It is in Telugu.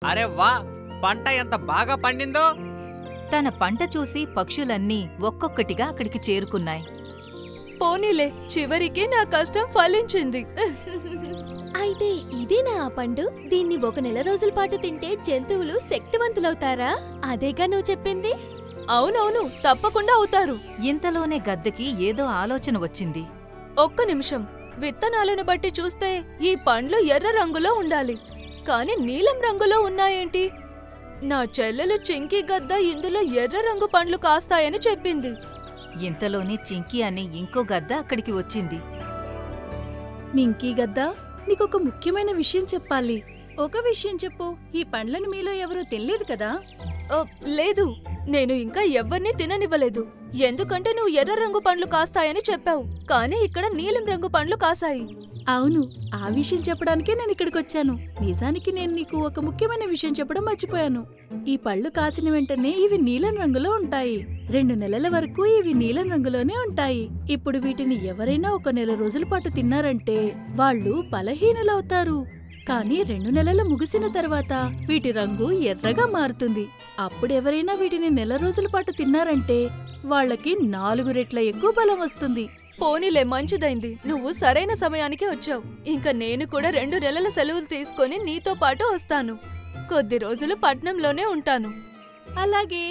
అరే వా, పంట ఎంత బాగా పండిందో! తన పంట చూసి పక్షులన్నీ ఒక్కొక్కటిగా అక్కడికి చేరుకున్నాయి. పోనీలే, చివరికి నా కష్టం ఫలించింది. అయితే ఇదేనా ఆ పండు? దీన్ని 1 నెల రోజుల పాటు తింటే జంతువులు శక్తివంతులవుతారా? అదేగా నువ్వు చెప్పింది? అవునవును, తప్పకుండా అవుతారు. ఇంతలోనే గద్దకి ఏదో ఆలోచన వచ్చింది. ఒక్క నిమిషం, విత్తనాలను బట్టి చూస్తే ఈ పండ్లు ఎర్ర రంగులో ఉండాలి, కాని నీలం రంగులో ఉన్నాయేంటి? నా చెల్లెలు చింకీ గద్ద ఇందులో ఎర్ర రంగు పండ్లు కాస్తాయని చెప్పింది. ఇంతలోనే చింకీ అని ఇంకో గద్ద అక్కడికి వచ్చింది. మింకీ గద్దా, నీకొక ముఖ్యమైన విషయం చెప్పాలి. ఒక విషయం చెప్పు, ఈ పండ్లను మీలో ఎవరూ తినలేదు కదా? లేదు, నేను ఇంకా ఎవ్వర్నీ తిననివ్వలేదు. ఎందుకంటే నువ్వు ఎర్ర రంగు పండ్లు కాస్తాయని చెప్పావు, కానీ ఇక్కడ నీలం రంగు పండ్లు కాసాయి. అవును, ఆ విషయం చెప్పడానికే నేను ఇక్కడికొచ్చాను. నిజానికి నేను నీకు ఒక ముఖ్యమైన విషయం చెప్పడం మర్చిపోయాను. ఈ పళ్ళు కాసిన వెంటనే ఇవి నీలం రంగులో ఉంటాయి. 2 నెలల వరకు ఇవి నీలం రంగులోనే ఉంటాయి. ఇప్పుడు వీటిని ఎవరైనా 1 నెల రోజుల పాటు తిన్నారంటే వాళ్ళు బలహీనులవుతారు. కానీ 2 నెలలు ముగిసిన తర్వాత వీటి రంగు ఎర్రగా మారుతుంది. అప్పుడెవరైనా వీటిని నెల రోజుల పాటు తిన్నారంటే వాళ్ళకి 4 రెట్ల ఎక్కువ బలం వస్తుంది. పోనీలే, మంచిదైంది, నువ్వు సరైన సమయానికి వచ్చావు. ఇంక నేను కూడా 2 నెలల సెలవులు తీసుకొని నీతో పాటు వస్తాను. కొద్ది రోజులు పట్నంలోనే ఉంటాను. అలాగే